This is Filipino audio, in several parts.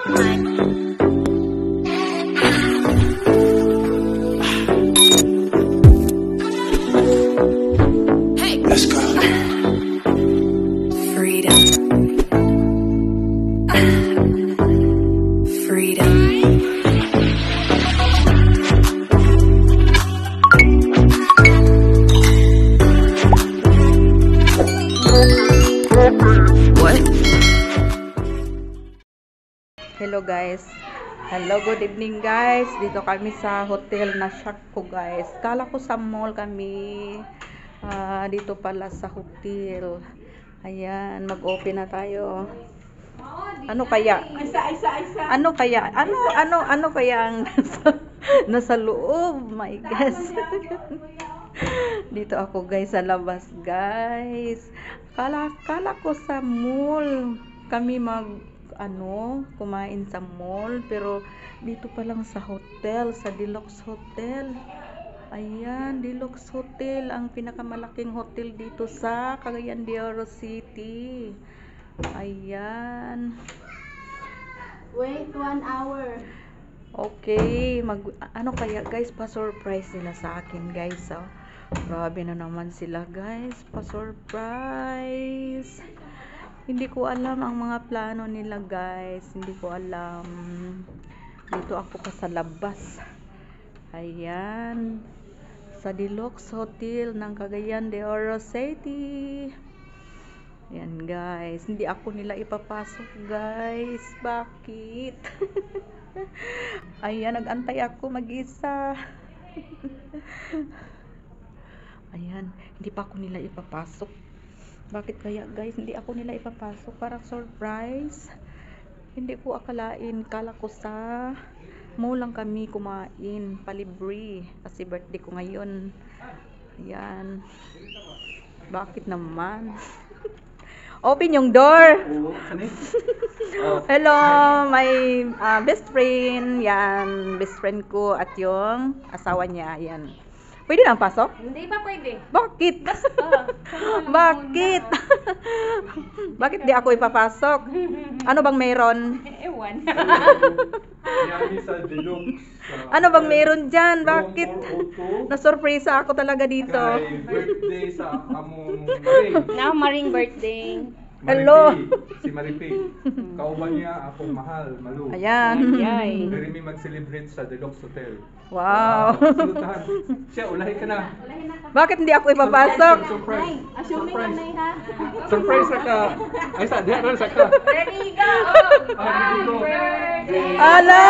Let's go. Freedom. Freedom. What? Hello guys. Hello, good evening guys. Dito kami sa hotel na Shakko guys. Kala ko sa mall kami. Dito pala sa hotel. Ayan, mag-open na tayo. Ano kaya? Ano kaya? Ano kaya ang nasa loob? My guess. Dito ako guys sa labas guys. Kala ko sa mall kami kumain sa mall, pero dito pa lang sa hotel, sa Deluxe Hotel. Ayan, Deluxe Hotel, ang pinakamalaking hotel dito sa Cagayan de Oro City. Ayan. Wait 1 hour. Okay, ano kaya guys, pa-surprise nila sa akin guys. Oh. Grabe na naman sila guys, pa-surprise. Hindi ko alam ang mga plano nila guys, hindi ko alam. Dito ako pa sa labas. Ayan, sa Deluxe Hotel ng Cagayan de Oro City. Ayan guys, hindi ako nila ipapasok guys. Bakit? Ayan, nag-antay ako mag-isa. Ayan, hindi pa ako nila ipapasok. Bakit kaya guys, hindi ako nila ipapasok? Parang surprise. Hindi ko akalain. Kala ko sa mall lang kami kumain, palibre, kasi birthday ko ngayon. Ayan. Bakit naman? Open yung door. Hello, my best friend. Yan, best friend ko at yung asawa niya. Yan. Pwede nang pasok? Hindi pa pwede. Bakit? Bakit? Bakit di ako ipapasok? Ano bang meron? Ewan. Ano bang meron dyan? Bakit? Na-surpresa ako talaga dito. Birthday sa among Maring. Now, Maring birthday. Hello. Si Maripi. Kauban niya akong mahal, Malu. Ayan. Yay. Pero may mag-celebrate sa Deluxe Hotel. Wow. Salutahan. Siya, ulahi ka na. Bakit hindi ako ipapasok? Surprise. Assuming na may ha. Surprise sa ka. Ay, sa diyan sa ka. Ready, go! Happy birthday. Ala!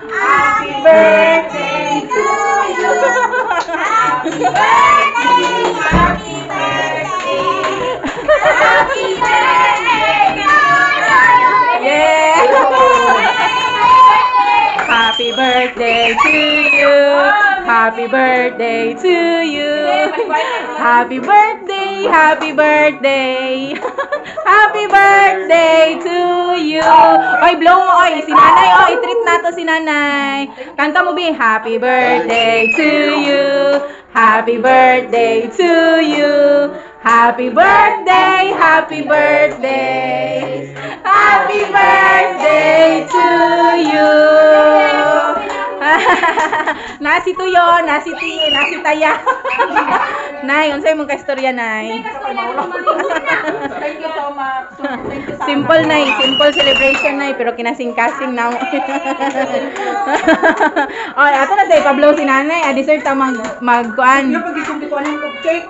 Happy birthday to you. Happy birthday. Happy birthday. Happy birthday. Yeah. Happy birthday to you. Happy birthday to you. Happy birthday. Happy birthday. Happy birthday to you. Oy, blow mo, oy. Si nanay, oy. I-treat nato si nanay. Kanta mo, Bi. Happy birthday to you. Happy birthday to you. Happy birthday. Happy birthday. Happy birthday to you. Nasi tuyo, nasi taya. Nay, unsay mong kaistorya, Nay? Thank you so much. Simple, Nay. Simple celebration, Nay. Pero kinasing-kasing na. Oy, ato na tayo pa-blow si nanay. Dessert ta mag-kuan. Ano pag-ikumpikuan ng cupcake?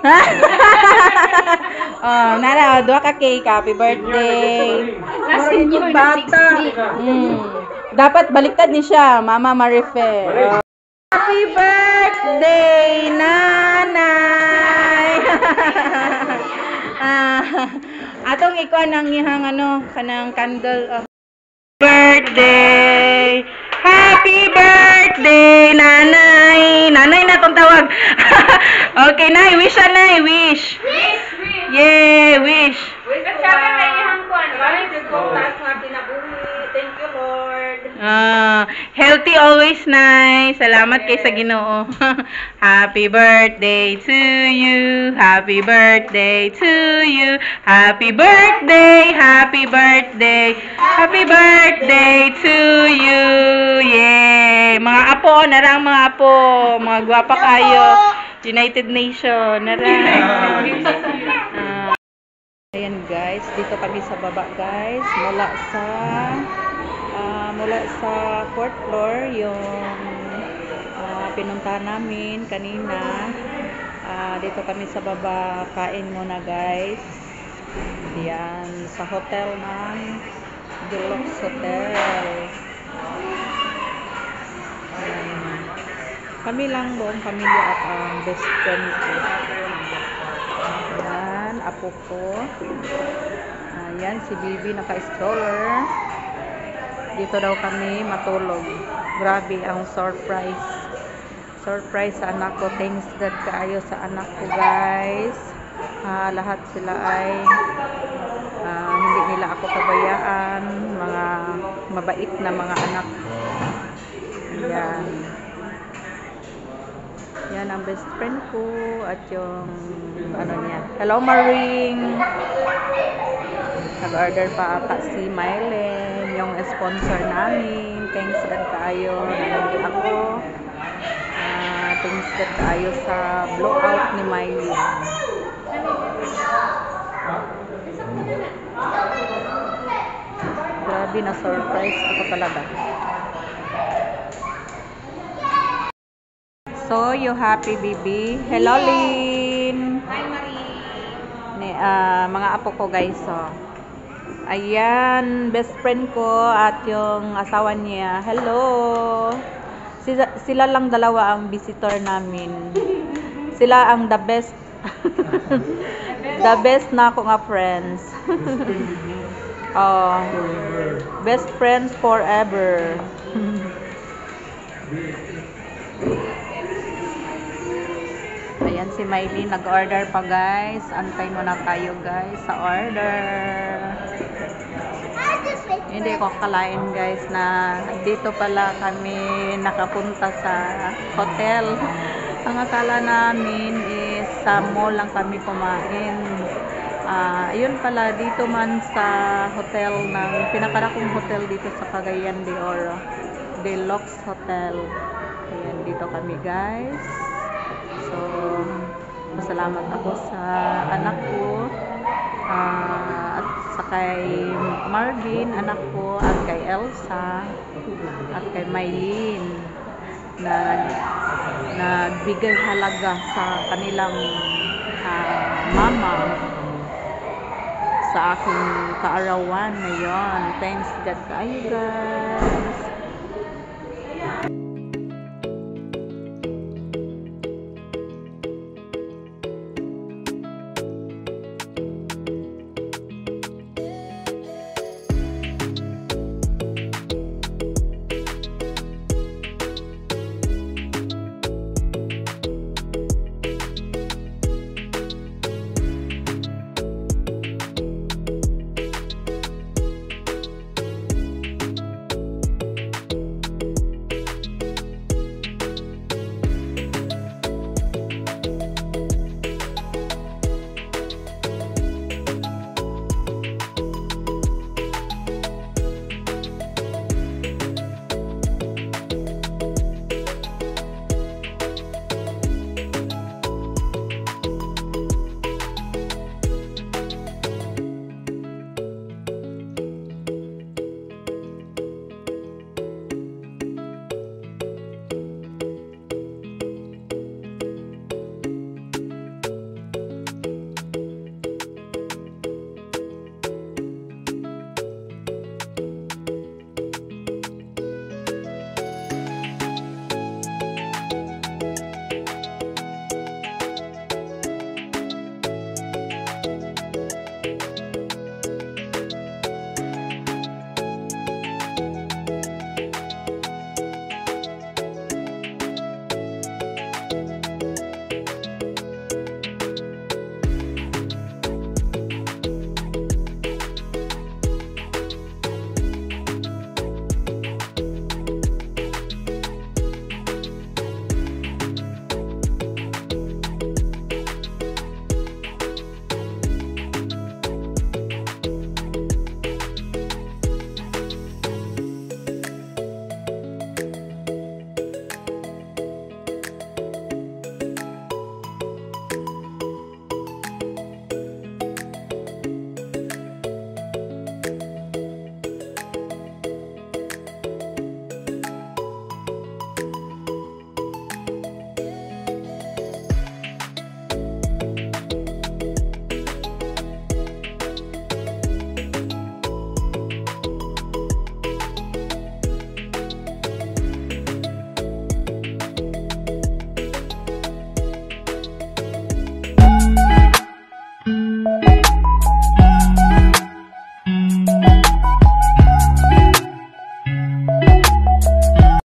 Oh, nara, duha ka cake. Happy birthday. Last year, Bata. Dapat baliktad ni siya, Mama Marife. Happy birthday, nanay! Atong ikuan ang ihang kanang candle of birthday. Happy birthday, nanay. Nanay na tong tawag. Okay, nay, wish na, nay, wish. Yeah, wish. At sabi may ihang kuan, wala jud ko taas nga pinabuhi. Thank you, Lord. Healthy Nay, always nice. Salamat kay sa Ginoo. Happy birthday to you. Happy birthday to you. Happy birthday. Happy birthday. Happy birthday to you. Yay! Mga apo, narang mga apo. Mga gwapa kayo. United Nation. Narang. Ayan guys, dito kami sa baba guys. Mula sa 4th floor yung pinuntahan namin kanina. Dito kami sa baba, kain muna guys. Yan, sa hotel ng Deluxe Hotel. Kami lang buong pamilya at ang best friend ko. Yan, apo ko. Ayan, si Bibi naka-stroller. Dito daw kami matulog. Grabe ang surprise. Surprise sa anak ko. Thanks God kaayo sa anak ko guys. Lahat sila ay hindi nila ako kabayaan. Mga mabait na mga anak. Yan. Yan ang best friend ko at yung ano niya. Hello Maring. Nag-order pa ata si Mylen, yung sponsor namin. Thanks God kaayo. Nangyay ako. Thanks God kaayo sa blowout ni Mylen. Grabe na surprise ako talaga. So, you happy baby? Hello Lynn. Hi, Marie. Mga apo ko guys. So. Ayan, best friend ko at yung asawa niya. Hello. Sila lang dalawa ang visitor namin. Sila ang the best. The best na ako nga friends. Oh, best friends forever. Ayan si Miley, nag-order pa guys. Antay mo na kayo guys sa order. Hindi ko akalain guys na dito pala kami nakapunta sa hotel. Ang akala namin is sa mall lang kami kumain. Ayun pala, dito man sa hotel ng pinakarakong hotel dito sa Cagayan de Oro, Deluxe Hotel. Ayan, dito kami guys. So, masalamat ako sa anak ko at sa kay Marvin, anak ko, at kay Elsa at kay Mylene na nagbigay halaga sa kanilang mama sa aking kaarawan ngayon. Thanks God kayo guys.